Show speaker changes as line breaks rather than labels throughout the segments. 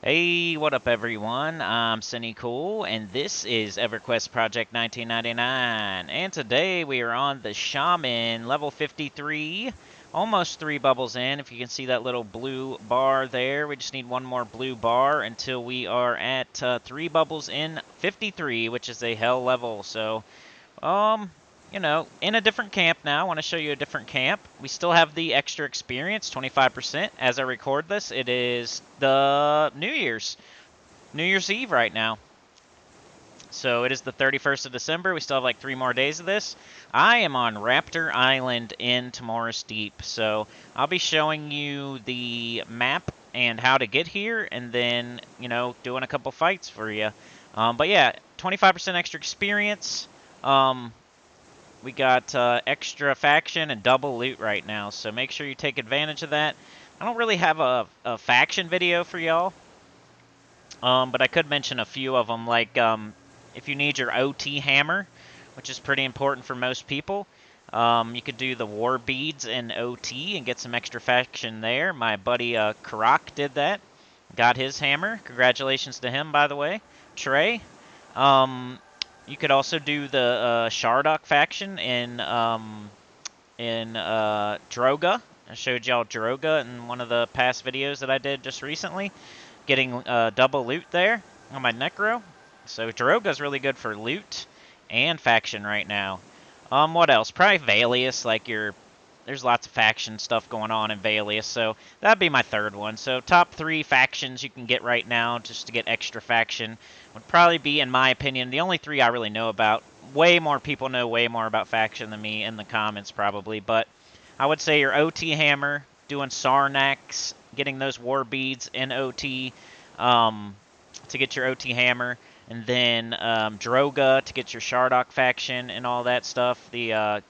Hey, what up everyone? I'm Sinnycool, and this is EverQuest Project 1999. And today we are on the Shaman, level 53, almost 3 bubbles in. If you can see that little blue bar there, we just need one more blue bar until we are at 3 bubbles in 53, which is a hell level. So, um, in a different camp now. I want to show you a different camp. We still have the extra experience, 25%. As I record this, it is the New Year's Eve right now. So it is the 31st of December. We still have like 3 more days of this. I am on Raptor Island in Tomorrow's Deep. So I'll be showing you the map and how to get here, and then, doing a couple fights for you. But yeah, 25% extra experience. We got extra faction and double loot right now, so make sure you take advantage of that. I don't really have a faction video for y'all, but I could mention a few of them, like if you need your OT hammer, which is pretty important for most people, you could do the war beads in OT and get some extra faction there. My buddy Karak did that, got his hammer. Congratulations to him, by the way. Trey. You could also do the Shardock faction in Droga. I showed y'all Droga in one of the past videos that I did just recently, getting double loot there on my Necro. So Droga's really good for loot and faction right now. What else? Probably Valius, like there's lots of faction stuff going on in Valius, so that'd be my third one. So top 3 factions you can get right now just to get extra faction would probably be, in my opinion, the only 3 I really know about. Way more people know way more about faction than me in the comments probably, but I would say your OT hammer, doing Sarnax, getting those war beads in OT to get your OT hammer, and then Droga to get your Shardock faction and all that stuff, the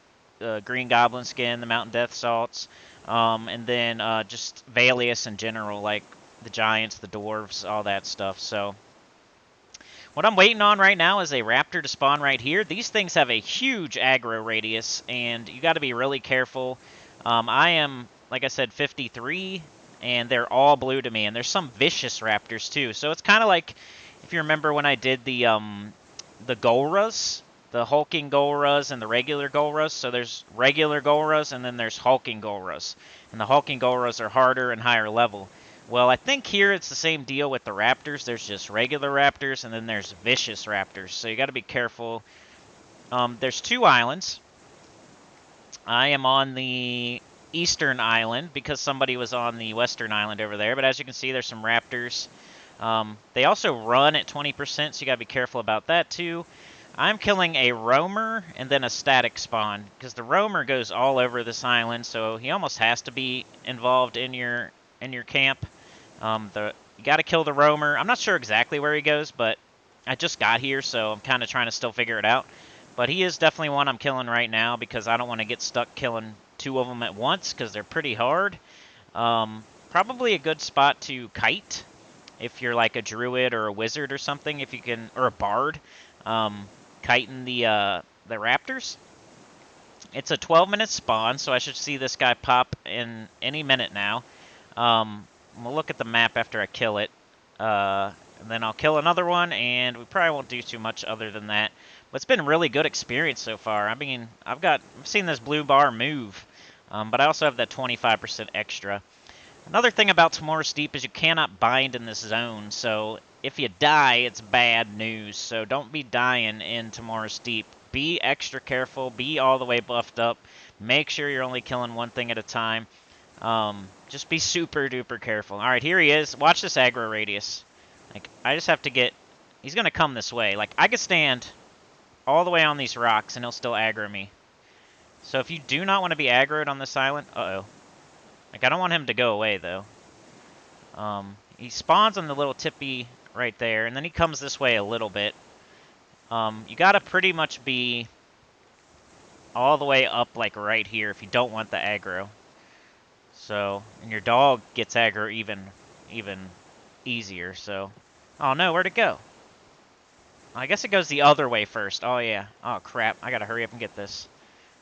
Green Goblin skin, the Mountain Death Salts, and then just Valius in general, like the Giants, the Dwarves, all that stuff. So what I'm waiting on right now is a Raptor to spawn right here. These things have a huge aggro radius, and you got to be really careful. I am, like I said, 53, and they're all blue to me, and there's some vicious Raptors too. So it's kind of like, if you remember when I did the Golras, the hulking Golras and the regular Golras. So there's regular Golras, and then there's hulking Golras, and the hulking Golras are harder and higher level. Well, I think here it's the same deal with the Raptors. There's just regular Raptors, and then there's vicious Raptors. So you got to be careful. There's 2 islands. I am on the eastern island because somebody was on the western island over there. But as you can see, there's some Raptors. They also run at 20%, so you got to be careful about that too. I'm killing a roamer and then a static spawn, because the roamer goes all over this island, so he almost has to be involved in your camp. You got to kill the roamer. I'm not sure exactly where he goes, but I just got here, so I'm kind of trying to still figure it out. But he is definitely one I'm killing right now, because I don't want to get stuck killing 2 of them at once, because they're pretty hard. Probably a good spot to kite if you're like a druid or a wizard or something, if you can, or a bard. Kiting the Raptors. It's a 12-minute spawn, so I should see this guy pop in any minute now. We'll look at the map after I kill it. And then I'll kill another one, and we probably won't do too much other than that. But it's been really good experience so far. I mean, I've seen this blue bar move, but I also have that 25% extra. Another thing about Tomorrow's Deep is you cannot bind in this zone, so if you die, it's bad news. So don't be dying in Tomorrow's Deep. Be extra careful. Be all the way buffed up. Make sure you're only killing one thing at a time. Just be super duper careful. All right, here he is. Watch this aggro radius. Like, I just have to get... He's going to come this way. Like, I could stand all the way on these rocks, and he'll still aggro me. So if you do not want to be aggroed on this island... Uh-oh. Like, I don't want him to go away, though. He spawns on the little tippy right there, and then he comes this way a little bit. You gotta pretty much be all the way up, like, right here if you don't want the aggro. So, and your dog gets aggro even easier, so... Oh, no, where'd it go? I guess it goes the other way first. Oh, yeah. Oh, crap. I gotta hurry up and get this.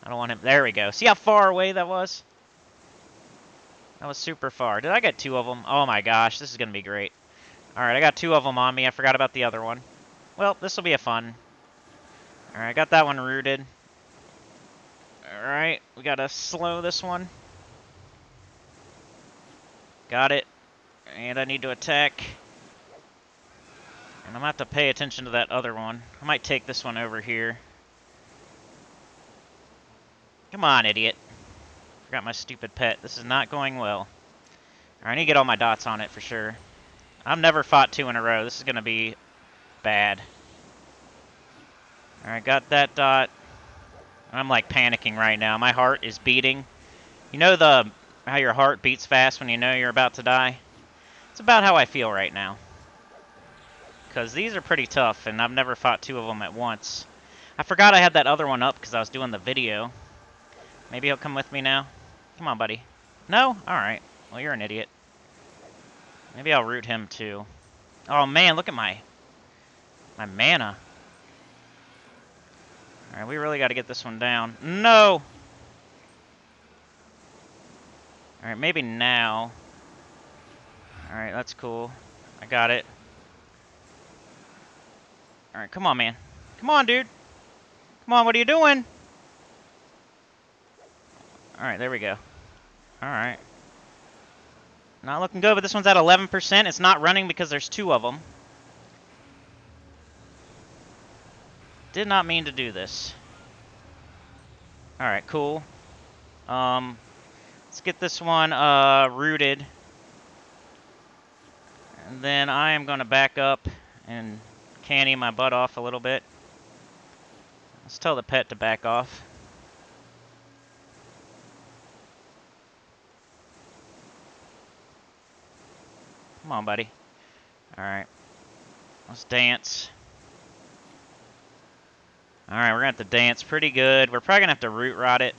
I don't want him... There we go. See how far away that was? That was super far. Did I get 2 of them? Oh my gosh, this is going to be great. Alright, I got 2 of them on me. I forgot about the other one. Well, this will be a fun. Alright, got that one rooted. Alright, we gotta slow this one. Got it. And I need to attack. And I'm gonna have to pay attention to that other one. I might take this one over here. Come on, idiot. Forgot my stupid pet. This is not going well. Alright, I need to get all my dots on it for sure. I've never fought 2 in a row. This is gonna be bad. Alright, got that dot. I'm like panicking right now. My heart is beating. You know how your heart beats fast when you know you're about to die? It's about how I feel right now. Because these are pretty tough, and I've never fought 2 of them at once. I forgot I had that other one up because I was doing the video. Maybe he'll come with me now. Come on, buddy. No? Alright. Well, you're an idiot. Maybe I'll root him too. Oh man, look at my mana. Alright, we really got to get this one down. No! Alright, maybe now. Alright, that's cool. I got it. Alright, come on, man. Come on, dude. Come on, what are you doing? Alright, there we go. Alright. Not looking good, but this one's at 11%. It's not running because there's 2 of them. Did not mean to do this. Alright, cool. Let's get this one rooted. And then I am going to back up and canny my butt off a little bit. Let's tell the pet to back off. Come on, buddy. Alright. Let's dance. Alright, we're going to have to dance pretty good. We're probably going to have to root rot it.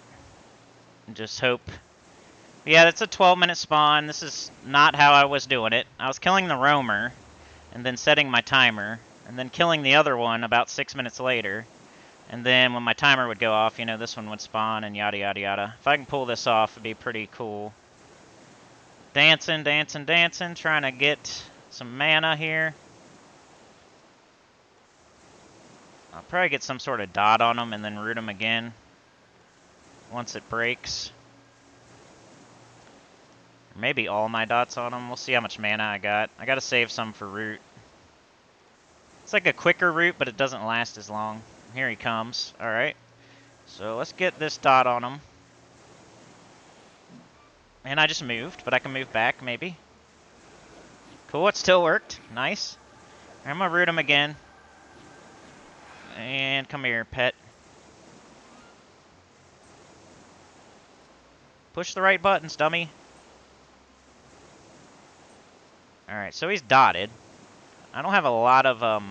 And just hope. Yeah, that's a 12-minute spawn. This is not how I was doing it. I was killing the roamer, and then setting my timer, and then killing the other one about 6 minutes later. And then when my timer would go off, you know, this one would spawn, and yada yada yada. If I can pull this off, it'd be pretty cool. Dancing, dancing, dancing, trying to get some mana here. I'll probably get some sort of dot on them and then root them again once it breaks. Or maybe all my dots on them. We'll see how much mana I got. I gotta save some for root. It's like a quicker root, but it doesn't last as long. Here he comes. Alright. So let's get this dot on him. And I just moved, but I can move back, maybe. Cool, it still worked. Nice. I'm gonna root him again. And come here, pet. Push the right buttons, dummy. Alright, so he's dotted. I don't have a lot of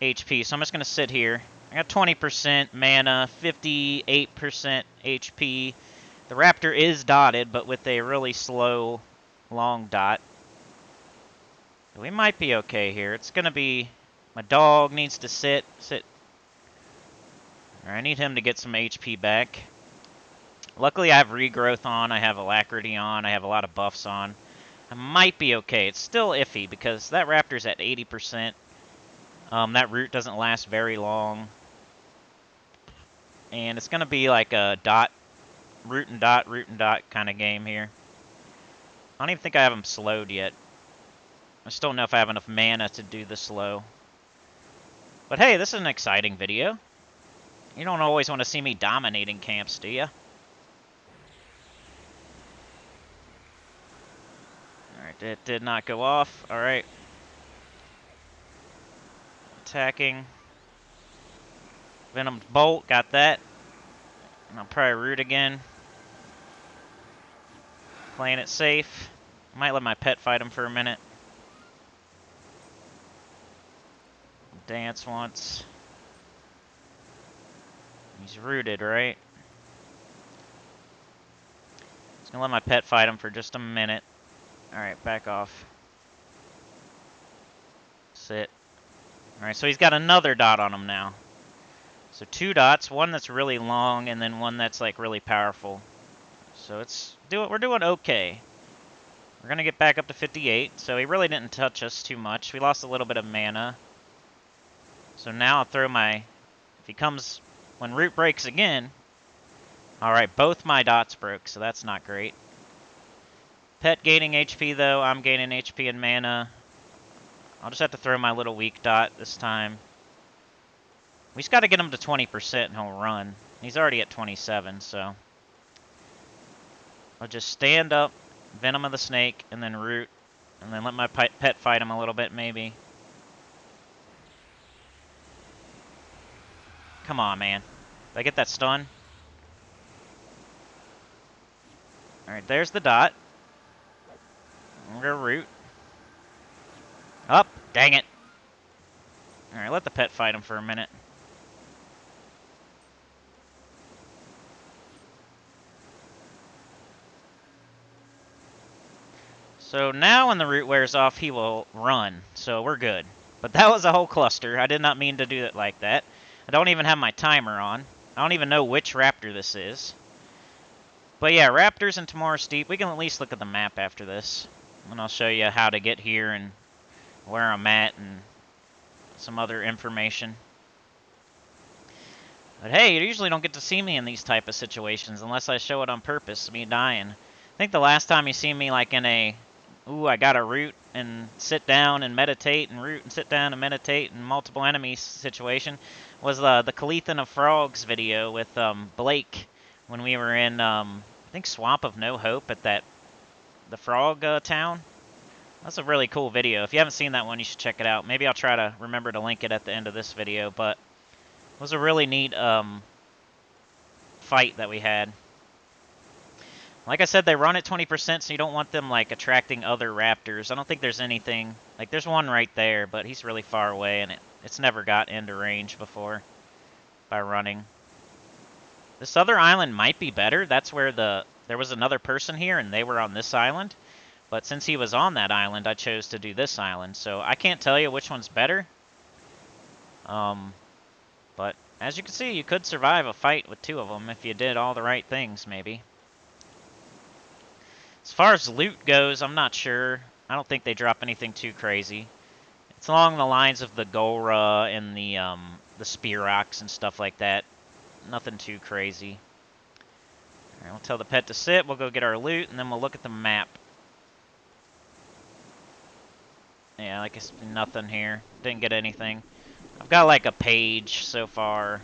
HP, so I'm just going to sit here. I got 20% mana, 58% HP. The Raptor is dotted, but with a really slow, long dot. We might be okay here. It's going to be... My dog needs to sit. I need him to get some HP back. Luckily, I have regrowth on. I have alacrity on. I have a lot of buffs on. I might be okay. It's still iffy because that Raptor's at 80%. That root doesn't last very long. And it's going to be like a root and dot kind of game here. I don't even think I have him slowed yet. I just don't know if I have enough mana to do the slow. But hey, this is an exciting video. You don't always want to see me dominating camps, do you? Alright, it did not go off. Alright. Attacking. Venom Bolt, got that. And I'll probably root again. Playing it safe. Might let my pet fight him for a minute. Dance once. He's rooted, right? Just gonna let my pet fight him for just a minute. Alright, back off. Sit. Alright, so he's got another dot on him now. So 2 dots, one that's really long and then one that's like really powerful. So we're doing okay. We're going to get back up to 58, so he really didn't touch us too much. We lost a little bit of mana. So now I'll throw my... If he comes... When root breaks again... Alright, both my dots broke, so that's not great. Pet gaining HP, though. I'm gaining HP and mana. I'll just have to throw my little weak dot this time. We just got to get him to 20% and he'll run. He's already at 27, so... I'll just stand up, Venom of the Snake, and then root. And then let my pet fight him a little bit, maybe. Come on, man. Did I get that stun? Alright, there's the dot. We're gonna root. Up! Dang it! Alright, let the pet fight him for a minute. So now when the root wears off, he will run. So we're good. But that was a whole cluster. I did not mean to do it like that. I don't even have my timer on. I don't even know which Raptor this is. But yeah, Raptors and Tomorrow's Steep. We can at least look at the map after this. And I'll show you how to get here and where I'm at and some other information. But hey, you usually don't get to see me in these type of situations unless I show it on purpose, me dying. I think the last time you see me like in a, ooh, I gotta root and sit down and meditate and root and sit down and meditate and multiple enemies situation was the Calethan of Frogs video with Blake when we were in, I think Swamp of No Hope at the frog town. That's a really cool video. If you haven't seen that one, you should check it out. Maybe I'll try to remember to link it at the end of this video, but it was a really neat fight that we had. Like I said, they run at 20%, so you don't want them like attracting other raptors. I don't think there's anything. Like, there's one right there, but he's really far away, and it's never got into range before by running. This other island might be better. That's where there was another person here, and they were on this island. But since he was on that island, I chose to do this island. So I can't tell you which one's better. But as you can see, you could survive a fight with two of them if you did all the right things, maybe. As far as loot goes, I'm not sure. I don't think they drop anything too crazy. It's along the lines of the Golra and the Spear Rocks and stuff like that. Nothing too crazy. Alright, we'll tell the pet to sit. We'll go get our loot, and then we'll look at the map. Yeah, like it's nothing here. Didn't get anything. I've got like a page so far.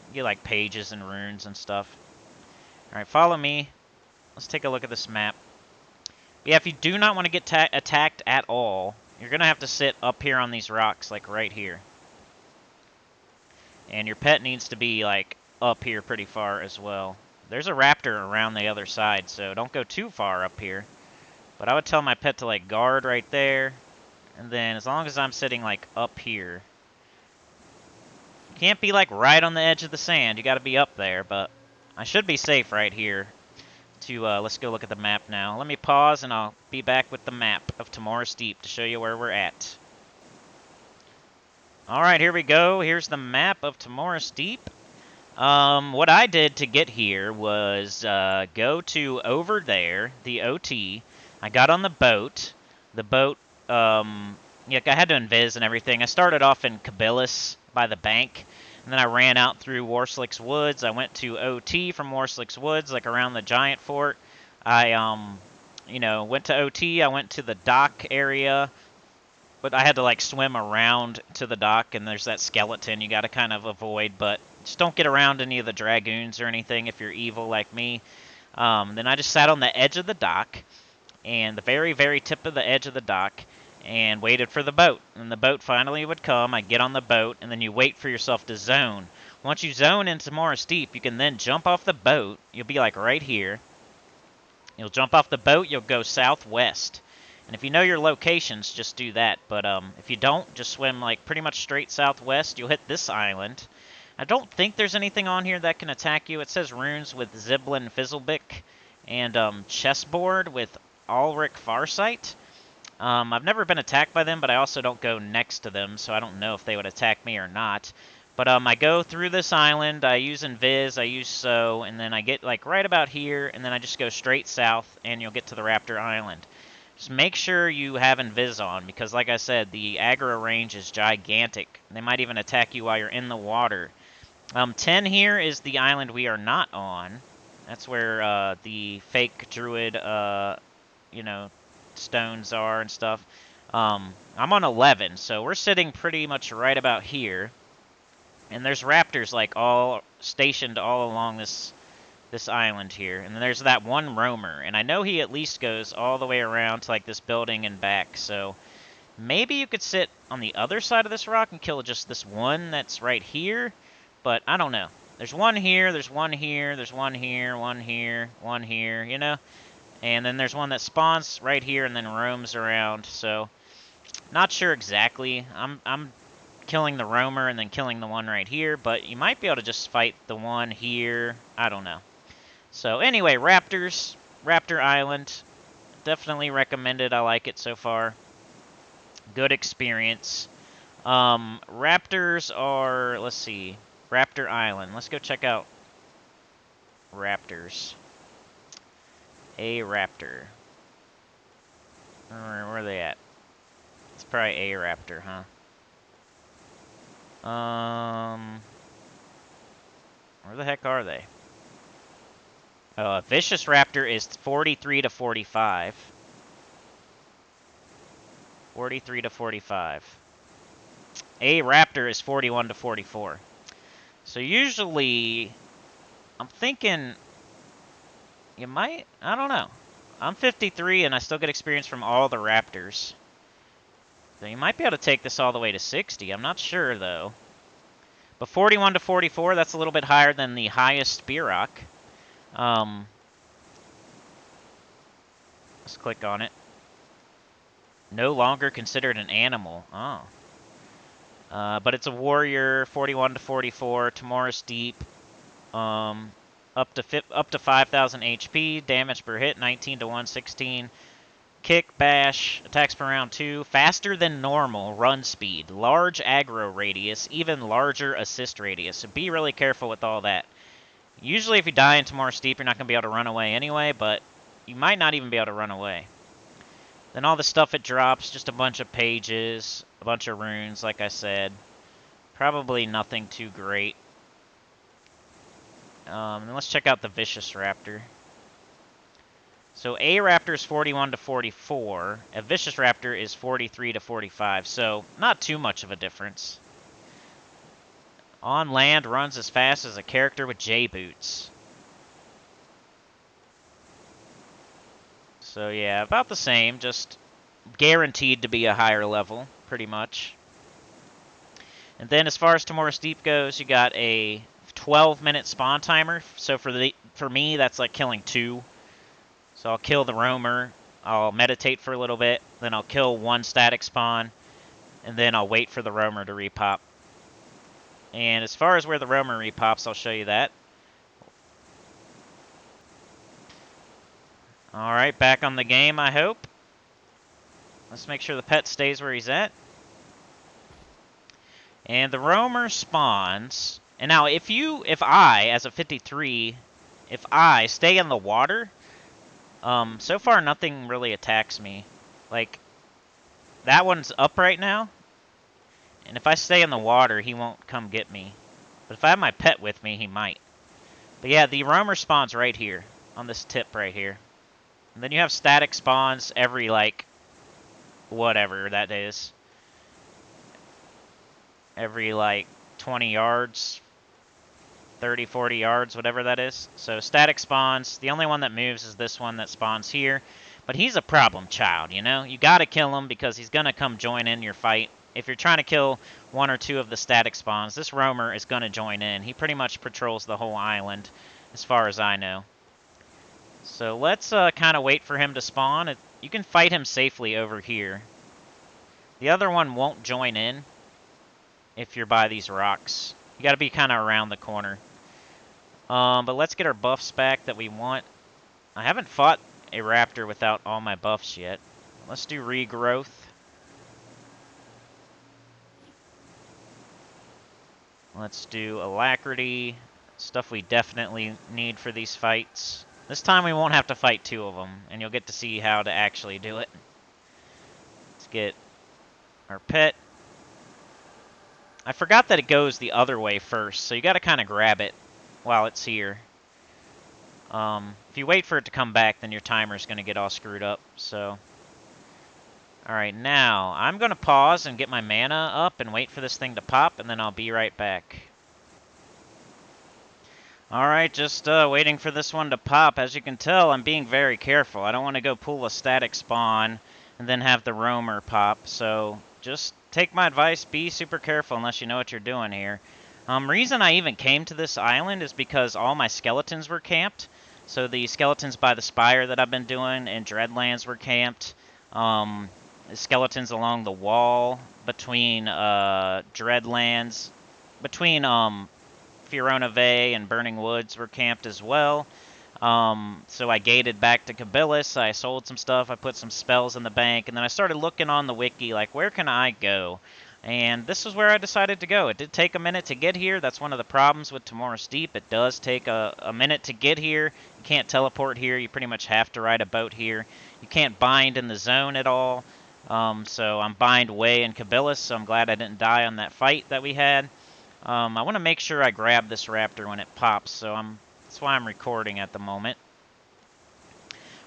You get like pages and runes and stuff. Alright, follow me. Let's take a look at this map. Yeah, if you do not want to get attacked at all, you're going to have to sit up here on these rocks, like right here. And your pet needs to be like up here pretty far as well. There's a raptor around the other side, so don't go too far up here. But I would tell my pet to like guard right there. And then as long as I'm sitting like up here. You can't be like right on the edge of the sand. You got to be up there, but I should be safe right here. Let's go look at the map now. Let me pause and I'll be back with the map of Tomorrow's Steep to show you where we're at. Alright, here we go. Here's the map of Tomorrow's Steep. What I did to get here was go to over there, the OT. I got on the boat. The boat, yeah, I had to invis and everything. I started off in Kabilis by the bank, and then I ran out through Warslick's Woods. I went to OT from Warslick's Woods, like around the giant fort. I, went to OT. I went to the dock area, but I had to, like, swim around to the dock, and there's that skeleton you got to kind of avoid, but just don't get around any of the dragoons or anything if you're evil like me. Then I just sat on the edge of the dock, and the very, very tip of the edge of the dock, and waited for the boat. And the boat finally would come. I'd get on the boat, and then you wait for yourself to zone. Once you zone into Tomorrow's Steep, you can then jump off the boat. You'll be like right here. You'll jump off the boat, you'll go southwest. And if you know your locations, just do that. But if you don't, just swim like pretty much straight southwest. You'll hit this island. I don't think there's anything on here that can attack you. It says runes with Ziblin Fizzlebick and chessboard with Ulrich Farsight. I've never been attacked by them, but I also don't go next to them, so I don't know if they would attack me or not. But I go through this island, I use Invis, I use So, and then I get like right about here, and then I just go straight south, and you'll get to the Raptor Island. Just make sure you have Invis on, because like I said, the aggro range is gigantic. They might even attack you while you're in the water. 10 here is the island we are not on. That's where the fake druid, you know, stones are and stuff. I'm on 11, so we're sitting pretty much right about here. And there's raptors like all stationed all along this island here. And then there's that one roamer, and I know he at least goes all the way around to like this building and back. So maybe you could sit on the other side of this rock and kill just this one that's right here, but I don't know. There's one here, there's one here, there's one here, one here, one here, you know? And then there's one that spawns right here and then roams around, so not sure exactly. I'm killing the roamer and then killing the one right here, but you might be able to just fight the one here. I don't know. So anyway, Raptors, Raptor Island, definitely recommended. I like it so far. Good experience. Raptors are, let's see, Raptor Island. Let's go check out Raptors. A Raptor. Where are they at? It's probably A Raptor, huh? Where the heck are they? Oh, a Vicious Raptor is 43 to 45. 43 to 45. A Raptor is 41 to 44. So usually, I'm thinking you might, I don't know. I'm 53 and I still get experience from all the Raptors. So you might be able to take this all the way to 60. I'm not sure, though. But 41 to 44, that's a little bit higher than the highest Spirok. Let's click on it. No longer considered an animal. Oh. But it's a warrior, 41 to 44, Tomorrow's Deep. Up to 5,000 HP, damage per hit, 19 to 116. Kick, bash, attacks per round 2, faster than normal, run speed, large aggro radius, even larger assist radius. So be really careful with all that. Usually if you die into more steep, you're not going to be able to run away anyway, but you might not even be able to run away. Then all the stuff it drops, just a bunch of pages, a bunch of runes, like I said. Probably nothing too great. And let's check out the Vicious Raptor. So A Raptor is 41 to 44. A Vicious Raptor is 43 to 45. So not too much of a difference. On land, runs as fast as a character with J boots. So yeah, about the same. Just guaranteed to be a higher level, pretty much. And then as far as Tomorrow's Deep goes, you got a 12-minute spawn timer. So for me, that's like killing 2. So I'll kill the roamer, I'll meditate for a little bit, then I'll kill 1 static spawn, and then I'll wait for the roamer to repop. And as far as where the roamer repops, I'll show you that. Alright, back on the game, I hope. Let's make sure the pet stays where he's at. And the roamer spawns. And now, if I, as a 53, if I stay in the water, so far nothing really attacks me. Like, that one's up right now. And if I stay in the water, he won't come get me. But if I have my pet with me, he might. But yeah, the roamer spawns right here, on this tip right here. And then you have static spawns every, like, whatever that is. Every, like, 20 yards, 30, 40 yards, whatever that is. So static spawns. The only one that moves is this one that spawns here. But he's a problem child, you know? You gotta kill him because he's gonna come join in your fight. If you're trying to kill 1 or 2 of the static spawns, this roamer is gonna join in. He pretty much patrols the whole island, as far as I know. So let's kind of wait for him to spawn. You can fight him safely over here. The other one won't join in if you're by these rocks. You gotta be kind of around the corner. But let's get our buffs back that we want. I haven't fought a raptor without all my buffs yet. Let's do regrowth. Let's do alacrity. Stuff we definitely need for these fights. This time we won't have to fight 2 of them, and you'll get to see how to actually do it. Let's get our pet. I forgot that it goes the other way first, so you gotta kind of grab it while it's here. If you wait for it to come back, then your timer's gonna get all screwed up, so... Alright, now, I'm gonna pause and get my mana up and wait for this thing to pop, and then I'll be right back. Alright, just waiting for this one to pop. As you can tell, I'm being very careful. I don't want to go pull a static spawn and then have the roamer pop, so just take my advice, be super careful unless you know what you're doing here. Reason I even came to this island is because all my skeletons were camped. So the skeletons by the spire that I've been doing in Dreadlands were camped. Skeletons along the wall between Dreadlands, between Fiorona Bay and Burning Woods were camped as well. So I gated back to Kabilis, I sold some stuff, I put some spells in the bank, and then I started looking on the wiki, like, where can I go? And this is where I decided to go. It did take a minute to get here. That's one of the problems with Tomorrow's Deep. It does take a minute to get here. You can't teleport here. You pretty much have to ride a boat here. You can't bind in the zone at all. So I'm bind way in Kabilis, so I'm glad I didn't die on that fight that we had. I want to make sure I grab this raptor when it pops, so that's why I'm recording at the moment.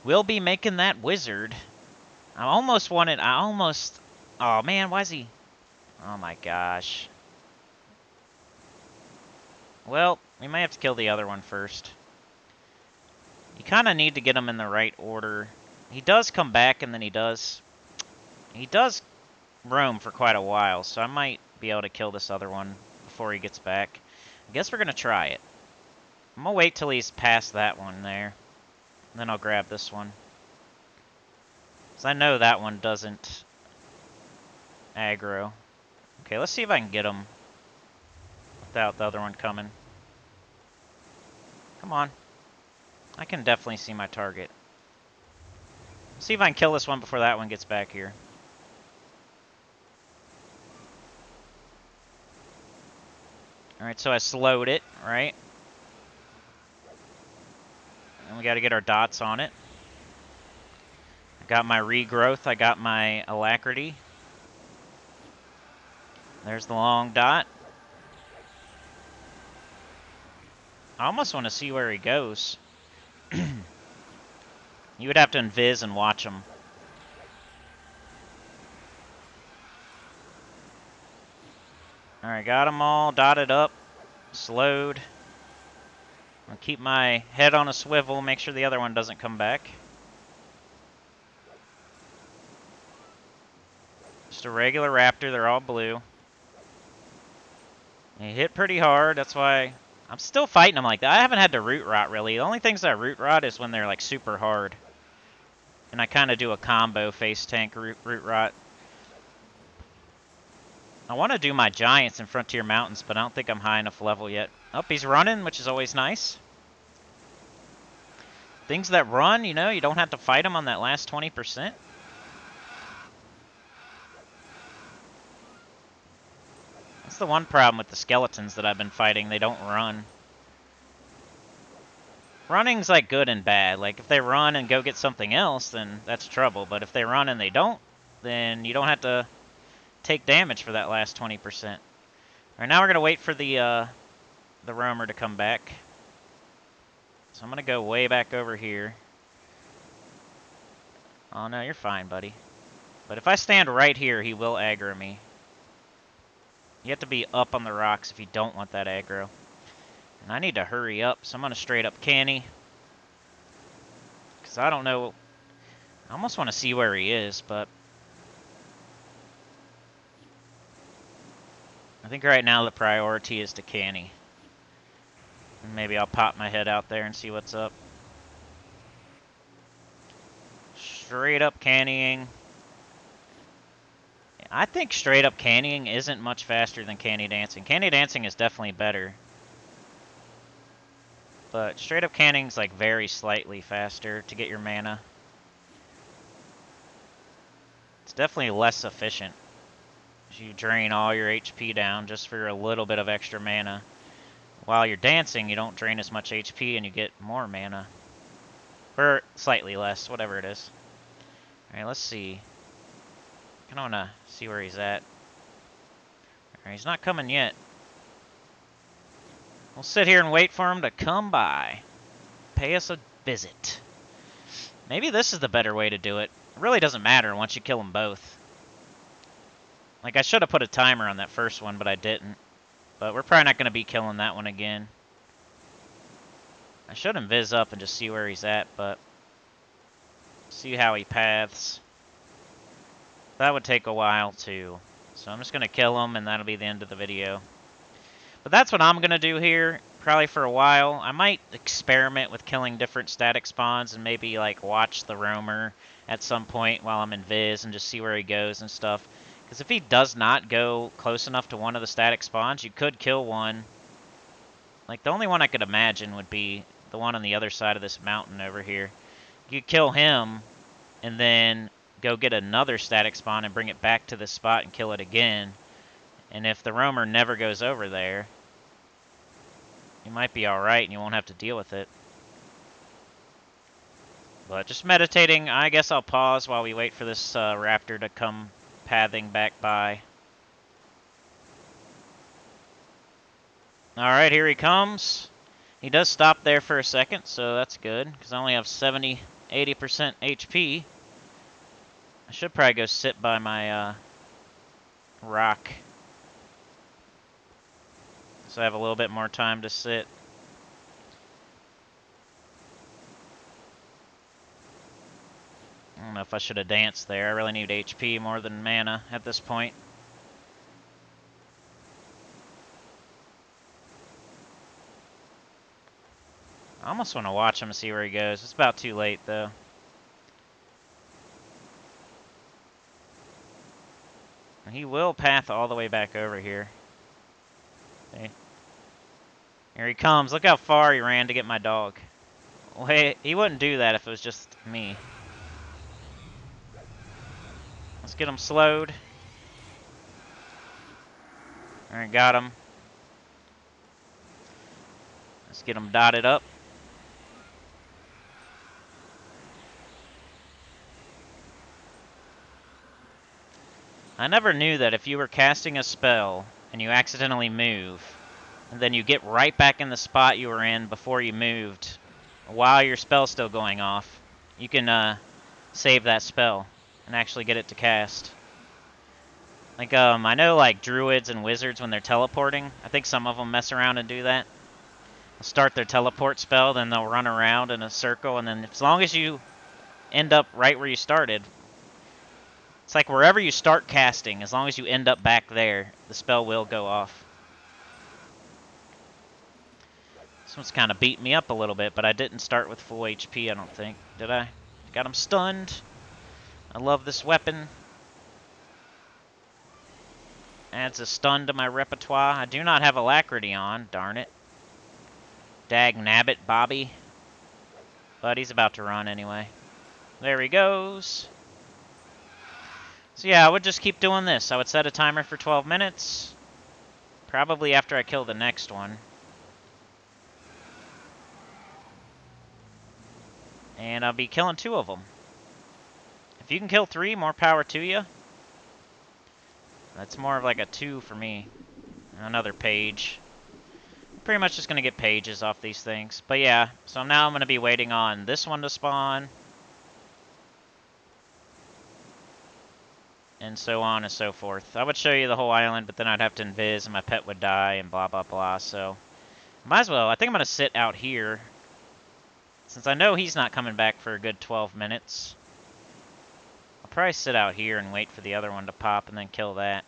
We'll be making that wizard. Oh man, why is he... Oh my gosh. Well, we might have to kill the other one first. You kind of need to get him in the right order. He does come back, and then he does roam for quite a while, so I might be able to kill this other one before he gets back. I guess we're going to try it. I'm going to wait till he's past that one there. Then I'll grab this one. Because I know that one doesn't aggro. Okay, let's see if I can get him without the other one coming. Come on. I can definitely see my target. See if I can kill this one before that one gets back here. Alright, so I slowed it, right? And we got to get our dots on it. I got my regrowth, I got my alacrity. There's the long dot. I almost want to see where he goes. You would have to invis and watch him. Alright, got them all dotted up, slowed. I'll keep my head on a swivel, make sure the other one doesn't come back. Just a regular raptor, they're all blue. They hit pretty hard, that's why I'm still fighting them like that. I haven't had to root rot really. The only things I root rot is when they're like super hard. And I kind of do a combo face tank root rot. I want to do my giants in Frontier Mountains, but I don't think I'm high enough level yet. Oh, he's running, which is always nice. Things that run, you know, you don't have to fight them on that last 20%. That's the one problem with the skeletons that I've been fighting. They don't run. Running's like good and bad. Like if they run and go get something else, then that's trouble. But if they run and they don't, then you don't have to take damage for that last 20%. All right, now we're gonna wait for the roamer to come back. So I'm gonna go way back over here. Oh no, you're fine, buddy. But if I stand right here, he will aggro me. You have to be up on the rocks if you don't want that aggro. And I need to hurry up, so I'm gonna straight up canny. Because I don't know. I almost want to see where he is, but I think right now the priority is to canny. And maybe I'll pop my head out there and see what's up. Straight up cannying. I think straight up cannying isn't much faster than canny dancing. Canny dancing is definitely better. But straight up cannying is like very slightly faster to get your mana. It's definitely less efficient. You drain all your HP down just for a little bit of extra mana. While you're dancing, you don't drain as much HP and you get more mana. Or slightly less, whatever it is. Alright, let's see. I kind of want to see where he's at. Alright, he's not coming yet. We'll sit here and wait for him to come by. Pay us a visit. Maybe this is the better way to do it. It really doesn't matter once you kill them both. Like, I should have put a timer on that first one, but I didn't. But we're probably not going to be killing that one again. I should invis up and just see where he's at, but... see how he paths. That would take a while, too. So I'm just going to kill him, and that'll be the end of the video. But that's what I'm going to do here, probably for a while. I might experiment with killing different static spawns and maybe, like, watch the roamer at some point while I'm in Viz and just see where he goes and stuff. Because if he does not go close enough to one of the static spawns, you could kill one. Like, the only one I could imagine would be the one on the other side of this mountain over here. You kill him, and then go get another static spawn and bring it back to this spot and kill it again. And if the roamer never goes over there, you might be alright and you won't have to deal with it. But just meditating, I guess I'll pause while we wait for this raptor to come pathing back by. Alright, here he comes. He does stop there for a second, so that's good, because I only have 70-80% HP. I should probably go sit by my rock. So I have a little bit more time to sit. I don't know if I should have danced there. I really need HP more than mana at this point. I almost want to watch him and see where he goes. It's about too late, though. He will path all the way back over here. See? Here he comes. Look how far he ran to get my dog. Well, hey, he wouldn't do that if it was just me. Let's get him slowed. Alright, got him. Let's get him dotted up. I never knew that if you were casting a spell and you accidentally move, and then you get right back in the spot you were in before you moved, while your spell's still going off, you can save that spell and actually get it to cast. Like, I know, like, druids and wizards, when they're teleporting, I think some of them mess around and do that. They'll start their teleport spell, then they'll run around in a circle, and then as long as you end up right where you started, it's like wherever you start casting, as long as you end up back there, the spell will go off. This one's kind of beat me up a little bit, but I didn't start with full HP, I don't think. Did I? Got him stunned. I love this weapon. Adds a stun to my repertoire. I do not have Alacrity on, darn it. Dag nabbit, Bobby. But he's about to run anyway. There he goes. So yeah, I would just keep doing this. I would set a timer for 12 minutes. Probably after I kill the next one. And I'll be killing 2 of them. If you can kill 3, more power to you. That's more of like a 2 for me. Another page. Pretty much just going to get pages off these things. But yeah, so now I'm going to be waiting on this one to spawn. And so on and so forth. I would show you the whole island, but then I'd have to invis and my pet would die and blah blah blah. So might as well. I think I'm going to sit out here. Since I know he's not coming back for a good 12 minutes. I'll probably sit out here and wait for the other one to pop and then kill that.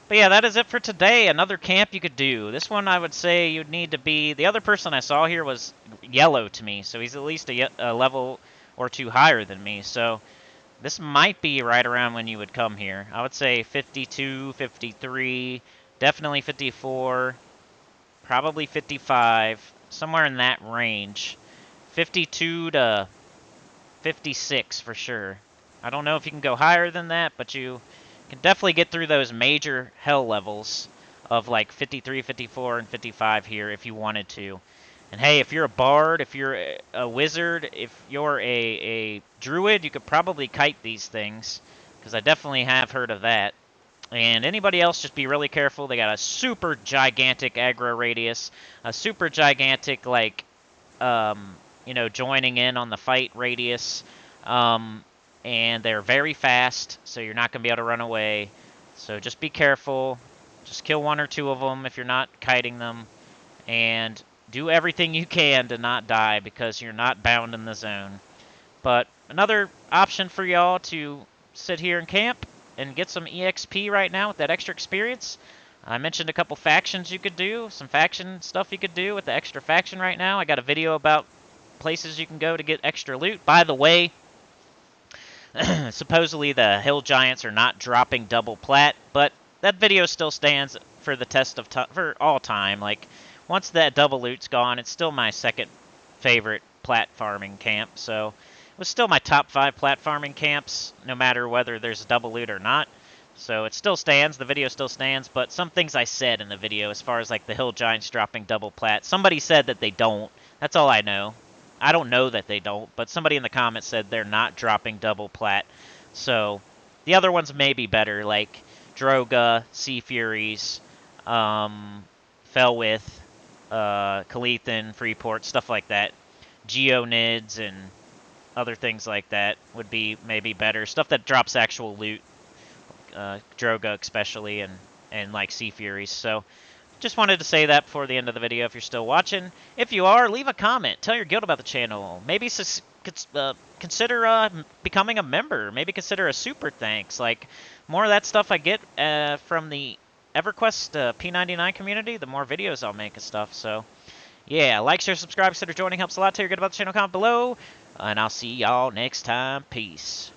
But yeah, that is it for today. Another camp you could do. This one I would say you'd need to be... The other person I saw here was yellow to me, so he's at least a level or 2 higher than me. So this might be right around when you would come here. I would say 52, 53, definitely 54, probably 55, somewhere in that range. 52 to 56 for sure. I don't know if you can go higher than that, but you can definitely get through those major hell levels of like 53, 54, and 55 here if you wanted to. And hey, if you're a bard, if you're a wizard, if you're a druid, you could probably kite these things, because I definitely have heard of that. And anybody else, just be really careful. They got a super gigantic aggro radius, a super gigantic, like, you know, joining in on the fight radius. And they're very fast, so you're not going to be able to run away. So just be careful. Just kill one or two of them if you're not kiting them. And do everything you can to not die, because you're not bound in the zone. But another option for y'all to sit here and camp and get some EXP right now with that extra experience. I mentioned a couple factions you could do, some faction stuff you could do with the extra faction right now. I got a video about places you can go to get extra loot. By the way, supposedly the hill giants are not dropping double plat, but that video still stands for the test of time, for all time. Like, once that double loot's gone, it's still my second favorite plat farming camp, so it was still my top 5 plat farming camps, no matter whether there's a double loot or not. So it still stands, the video still stands, but some things I said in the video, as far as like the hill giants dropping double plat, somebody said that they don't. That's all I know. I don't know that they don't, but somebody in the comments said they're not dropping double plat. So the other ones may be better, like Droga, Sea Furies, Felwith, Calethan, Freeport, stuff like that. Geonids and other things like that would be maybe better. Stuff that drops actual loot, Droga especially, and like Sea Furies. So just wanted to say that before the end of the video if you're still watching. If you are, leave a comment. Tell your guild about the channel. Maybe consider becoming a member. Maybe consider a super thanks. Like, more of that stuff I get from the EverQuest P99 community, the more videos I'll make and stuff. So, yeah, like, share, subscribe, consider joining. Helps a lot. Tell your guild about the channel. Comment below. And I'll see y'all next time. Peace.